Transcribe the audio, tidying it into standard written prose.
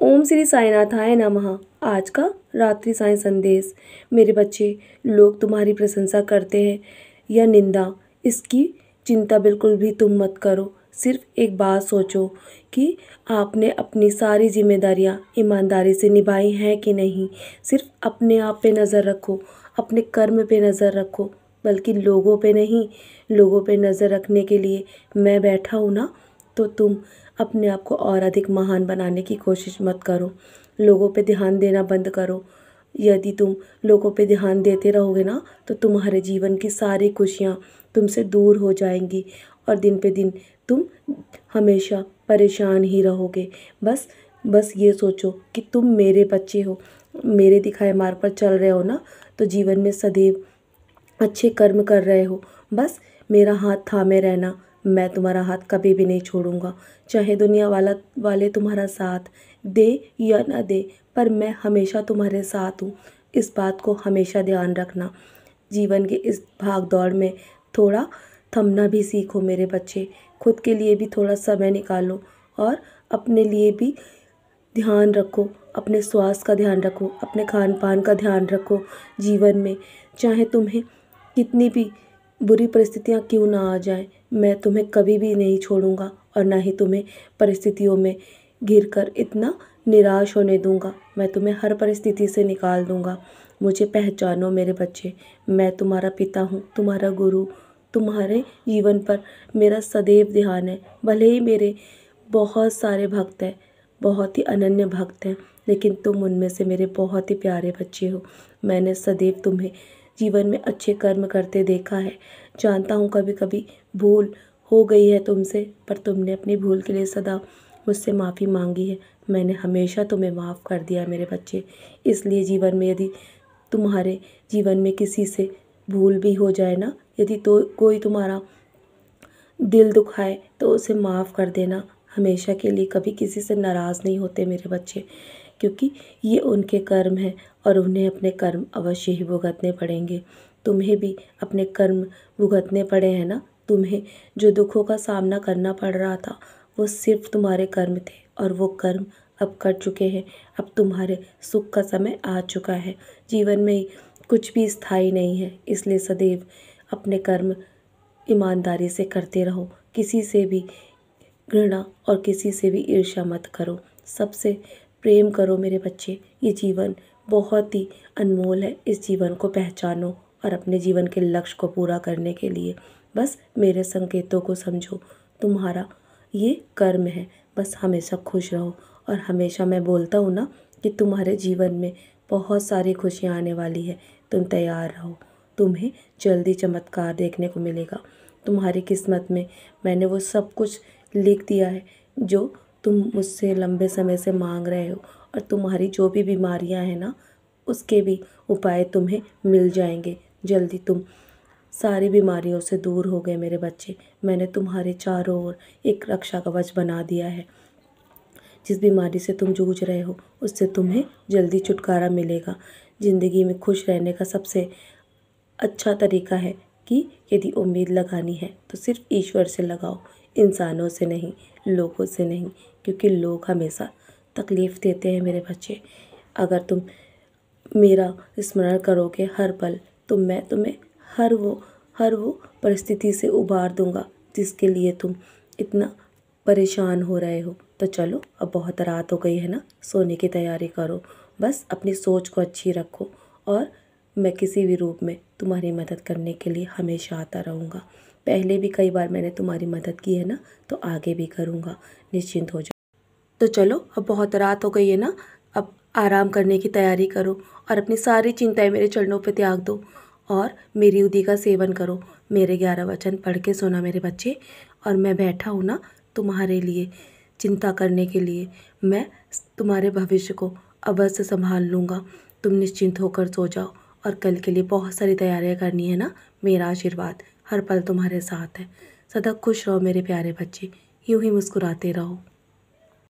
ओम श्री साईनाथाय नमः। आज का रात्रि साईं संदेश। मेरे बच्चे, लोग तुम्हारी प्रशंसा करते हैं या निंदा, इसकी चिंता बिल्कुल भी तुम मत करो। सिर्फ एक बात सोचो कि आपने अपनी सारी जिम्मेदारियां ईमानदारी से निभाई हैं कि नहीं। सिर्फ अपने आप पे नज़र रखो, अपने कर्म पे नज़र रखो, बल्कि लोगों पे नहीं। लोगों पे नज़र रखने के लिए मैं बैठा हूँ ना, तो तुम अपने आप को और अधिक महान बनाने की कोशिश मत करो। लोगों पे ध्यान देना बंद करो। यदि तुम लोगों पे ध्यान देते रहोगे ना, तो तुम्हारे जीवन की सारी खुशियाँ तुमसे दूर हो जाएंगी और दिन पे दिन तुम हमेशा परेशान ही रहोगे। बस ये सोचो कि तुम मेरे बच्चे हो, मेरे दिखाए मार्ग पर चल रहे हो ना, तो जीवन में सदैव अच्छे कर्म कर रहे हो। बस मेरा हाथ थामे रहना, मैं तुम्हारा हाथ कभी भी नहीं छोड़ूंगा। चाहे दुनिया वाले तुम्हारा साथ दे या ना दे, पर मैं हमेशा तुम्हारे साथ हूँ। इस बात को हमेशा ध्यान रखना। जीवन के इस भाग दौड़ में थोड़ा थमना भी सीखो मेरे बच्चे। खुद के लिए भी थोड़ा समय निकालो और अपने लिए भी ध्यान रखो। अपने स्वास्थ्य का ध्यान रखो, अपने खान पान का ध्यान रखो। जीवन में चाहे तुम्हें कितनी भी बुरी परिस्थितियाँ क्यों ना आ जाएं, मैं तुम्हें कभी भी नहीं छोड़ूंगा और ना ही तुम्हें परिस्थितियों में घिरकर इतना निराश होने दूंगा। मैं तुम्हें हर परिस्थिति से निकाल दूंगा। मुझे पहचानो मेरे बच्चे, मैं तुम्हारा पिता हूँ, तुम्हारा गुरु। तुम्हारे जीवन पर मेरा सदैव ध्यान है। भले ही मेरे बहुत सारे भक्त हैं, बहुत ही अनन्य भक्त हैं, लेकिन तुम उनमें से मेरे बहुत ही प्यारे बच्चे हो। मैंने सदैव तुम्हें जीवन में अच्छे कर्म करते देखा है। जानता हूँ कभी कभी भूल हो गई है तुमसे, पर तुमने अपनी भूल के लिए सदा मुझसे माफ़ी मांगी है। मैंने हमेशा तुम्हें माफ़ कर दिया मेरे बच्चे। इसलिए जीवन में यदि तुम्हारे जीवन में किसी से भूल भी हो जाए ना, यदि तो कोई तुम्हारा दिल दुखाए, तो उसे माफ़ कर देना। हमेशा के लिए कभी किसी से नाराज़ नहीं होते मेरे बच्चे, क्योंकि ये उनके कर्म हैं और उन्हें अपने कर्म अवश्य ही भुगतने पड़ेंगे। तुम्हें भी अपने कर्म भुगतने पड़े हैं ना। तुम्हें जो दुखों का सामना करना पड़ रहा था, वो सिर्फ तुम्हारे कर्म थे और वो कर्म अब कट चुके हैं। अब तुम्हारे सुख का समय आ चुका है। जीवन में कुछ भी स्थायी नहीं है, इसलिए सदैव अपने कर्म ईमानदारी से करते रहो। किसी से भी घृणा और किसी से भी ईर्ष्या मत करो। सबसे प्रेम करो मेरे बच्चे। ये जीवन बहुत ही अनमोल है। इस जीवन को पहचानो और अपने जीवन के लक्ष्य को पूरा करने के लिए बस मेरे संकेतों को समझो। तुम्हारा ये कर्म है। बस हमेशा खुश रहो और हमेशा मैं बोलता हूँ ना कि तुम्हारे जीवन में बहुत सारी खुशियाँ आने वाली है। तुम तैयार रहो। तुम्हें जल्दी चमत्कार देखने को मिलेगा। तुम्हारी किस्मत में मैंने वो सब कुछ लिख दिया है जो तुम मुझसे लंबे समय से मांग रहे हो, और तुम्हारी जो भी बीमारियां हैं ना, उसके भी उपाय तुम्हें मिल जाएंगे जल्दी। तुम सारी बीमारियों से दूर हो गए मेरे बच्चे। मैंने तुम्हारे चारों ओर एक रक्षा कवच बना दिया है। जिस बीमारी से तुम जूझ रहे हो, उससे तुम्हें जल्दी छुटकारा मिलेगा। ज़िंदगी में खुश रहने का सबसे अच्छा तरीका है कि यदि उम्मीद लगानी है तो सिर्फ ईश्वर से लगाओ, इंसानों से नहीं, लोगों से नहीं, क्योंकि लोग हमेशा तकलीफ़ देते हैं मेरे बच्चे। अगर तुम मेरा स्मरण करोगे हर पल, तो मैं तुम्हें हर वो परिस्थिति से उबार दूंगा जिसके लिए तुम इतना परेशान हो रहे हो। तो चलो, अब बहुत रात हो गई है ना, सोने की तैयारी करो। बस अपनी सोच को अच्छी रखो और मैं किसी भी रूप में तुम्हारी मदद करने के लिए हमेशा आता रहूँगा। पहले भी कई बार मैंने तुम्हारी मदद की है ना, तो आगे भी करूँगा। निश्चिंत हो जाओ। तो चलो, अब बहुत रात हो गई है ना, अब आराम करने की तैयारी करो और अपनी सारी चिंताएं मेरे चरणों पर त्याग दो और मेरी उदी का सेवन करो। मेरे 11 वचन पढ़ के सोना मेरे बच्चे। और मैं बैठा हूँ ना तुम्हारे लिए चिंता करने के लिए। मैं तुम्हारे भविष्य को अवश्य संभाल लूँगा। तुम निश्चिंत होकर सो जाओ और कल के लिए बहुत सारी तैयारियां करनी है ना। मेरा आशीर्वाद हर पल तुम्हारे साथ है। सदा खुश रहो मेरे प्यारे बच्चे, यूं ही मुस्कुराते रहो।